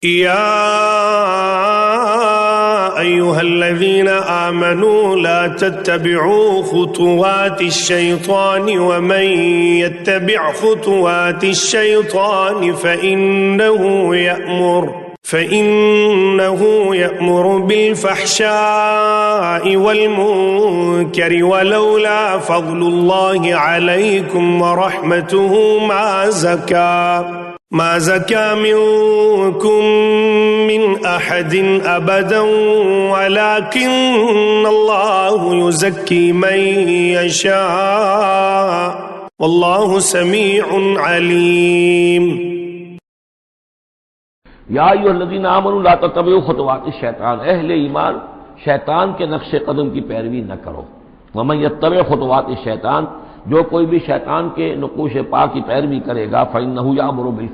या अय्युहल्लज़ीना आमनू ला तत्तबिउ खुतुवातिश्शैतानि वमन यत्तबि' खुतुवातिश्शैतानि फ़इन्नहु यअमुरु बिलफ़हशाइ वल्मुनकरि वलौला फ़ज़्लुल्लाहि अलैकुम वरहमतुहु मा ज़का मिनकुम मिन अहदिन अबदन वलाकिन्नल्लाहु युज़क्की मन यशा वल्लाहु समीउन अलीम। या अय्युहल्लज़ीना आमनू ला तत्तबिउ खुतुवातिश शैतान, अहले ईमान शैतान के नक्शे कदम की पैरवी न करो। वमन यत्तबि' खुतुवातिश शैतान, जो कोई भी शैतान के नुकूश पा की पैरवी करेगा फ़इन्नहु यअमुरु बिल